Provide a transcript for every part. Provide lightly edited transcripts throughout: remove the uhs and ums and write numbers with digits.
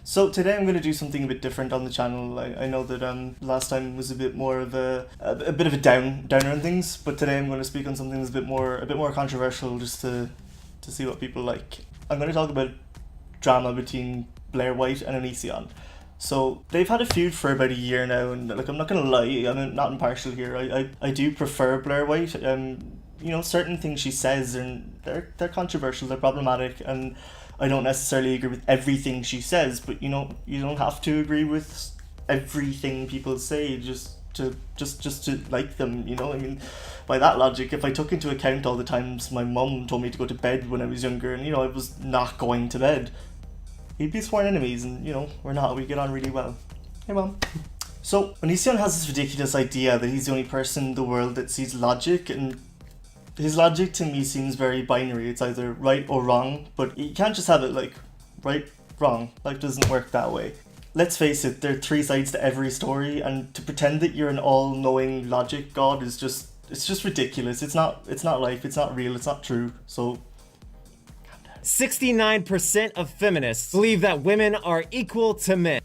So today I'm going to do something a bit different on the channel. I know that last time was a bit more of a bit of a downer on things, but today I'm going to speak on something that's a bit more controversial, just to see what people like. I'm going to talk about drama between Blaire White and Onision. So they've had a feud for about a year now, and like, I'm not going to lie, I'm not impartial here. I do prefer Blaire White. Certain things she says, and they're controversial, they're problematic, and I don't necessarily agree with everything she says, but you don't have to agree with everything people say just to like them. I mean, by that logic, if I took into account all the times my mum told me to go to bed when I was younger, and I was not going to bed, we'd be sworn enemies, and we're not. We get on really well. Hey, mum. So Onision has this ridiculous idea that he's the only person in the world that sees logic, and his logic to me seems very binary. It's either right or wrong, but you can't just have it like right, wrong. Life doesn't work that way. Let's face it, there are three sides to every story, and to pretend that you're an all-knowing logic god is just ridiculous. It's not life, it's not real, it's not true. So 69% of feminists believe that women are equal to men.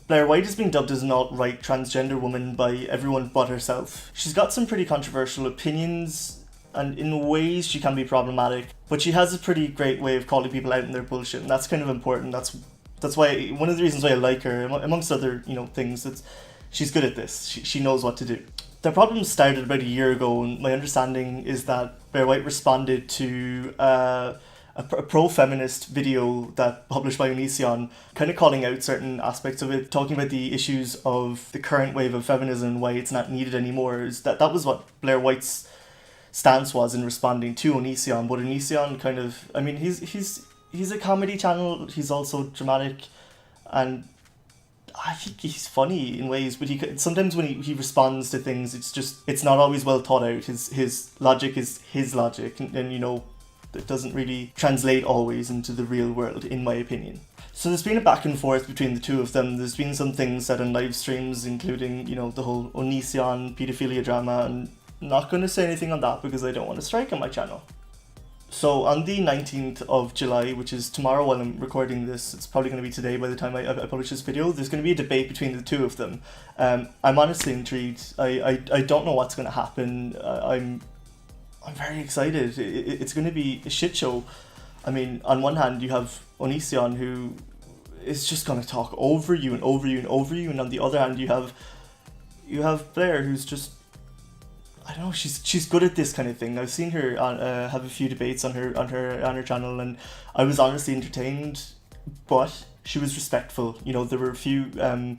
Blaire White is being dubbed as an alt-right transgender woman by everyone but herself. She's got some pretty controversial opinions, and in ways she can be problematic, but she has a pretty great way of calling people out in their bullshit, and that's kind of important. That's why, one of the reasons why I like her, amongst other things, that's she's good at this. She knows what to do. The problem started about a year ago, and my understanding is that Blaire White responded to a pro-feminist video that published by Onision, kind of calling out certain aspects of it, talking about the issues of the current wave of feminism and why it's not needed anymore. That was what Blaire White's stance was in responding to Onision. But Onision kind of, I mean, he's a comedy channel. He's also dramatic, and I think he's funny in ways. But sometimes when he responds to things, it's not always well thought out. His logic is his logic, and it doesn't really translate always into the real world, in my opinion. So there's been a back and forth between the two of them. There's been some things said on live streams, including, the whole Onision paedophilia drama, and I'm not going to say anything on that because I don't want to strike on my channel. So on the 19th of July, which is tomorrow while I'm recording this, it's probably going to be today by the time I publish this video, there's going to be a debate between the two of them. I'm honestly intrigued. I don't know what's going to happen. I'm very excited. It's going to be a shit show. I mean, on one hand, you have Onision, who is just going to talk over you and over you and over you, and on the other hand, you have Blaire, who's just, I don't know, she's good at this kind of thing. I've seen her have a few debates on her channel, and I was honestly entertained, but she was respectful. There were a few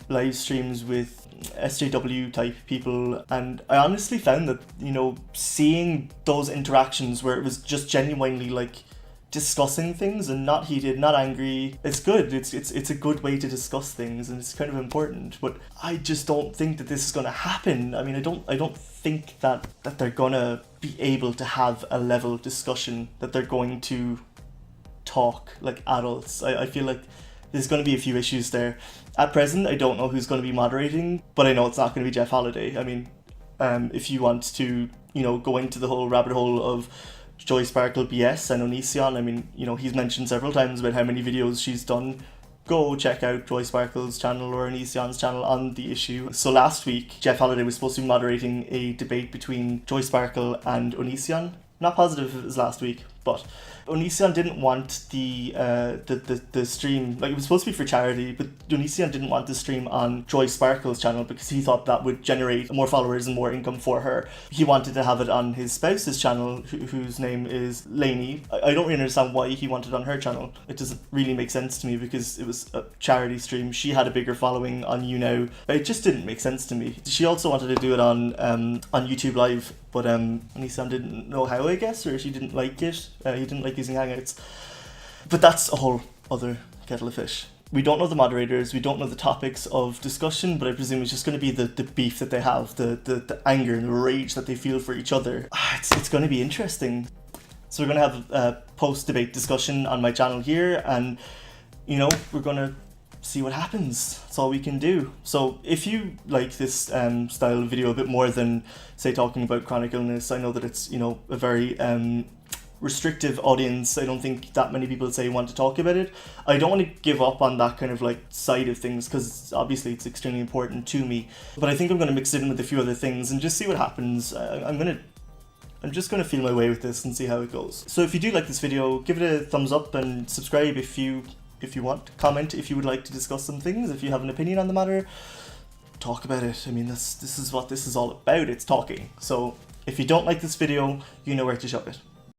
live streams with SJW type people, and I honestly found that seeing those interactions where it was just genuinely like discussing things and not heated, not angry, it's good. It's a good way to discuss things, and it's kind of important. But I just don't think that this is going to happen. I mean, I don't think that they're gonna be able to have a level discussion, that they're going to talk like adults. I feel like there's going to be a few issues there. At present, I don't know who's going to be moderating, but I know it's not going to be Jeff Halliday. I mean, if you want to, go into the whole rabbit hole of Joy Sparkle BS and Onision, I mean, he's mentioned several times about how many videos she's done. Go check out Joy Sparkle's channel or Onision's channel on the issue. So last week, Jeff Halliday was supposed to be moderating a debate between Joy Sparkle and Onision. Not positive if it was last week, but Onision didn't want the stream, like it was supposed to be for charity, but Onision didn't want the stream on Joy Sparkle's channel because he thought that would generate more followers and more income for her. He wanted to have it on his spouse's channel, whose name is Lainey. I don't really understand why he wanted it on her channel. It doesn't really make sense to me because it was a charity stream. She had a bigger following on YouNow. It just didn't make sense to me. She also wanted to do it on YouTube Live, but Onision didn't know how, I guess, or she didn't like it. He didn't like using Hangouts. But that's a whole other kettle of fish. We don't know the moderators, we don't know the topics of discussion, but I presume it's just going to be the beef that they have, the anger and the rage that they feel for each other. It's going to be interesting. So we're going to have a post-debate discussion on my channel here, and, we're going to see what happens. That's all we can do. So if you like this style of video a bit more than, say, talking about chronic illness, I know that it's, a very restrictive audience. I don't think that many people say want to talk about it. I don't want to give up on that kind of like side of things because obviously it's extremely important to me. But I think I'm going to mix it in with a few other things and just see what happens. I'm just going to feel my way with this and see how it goes. So if you do like this video, give it a thumbs up and subscribe if you want. Comment if you would like to discuss some things, if you have an opinion on the matter. Talk about it. I mean, this is what this is all about. It's talking. So if you don't like this video, you know where to shove it.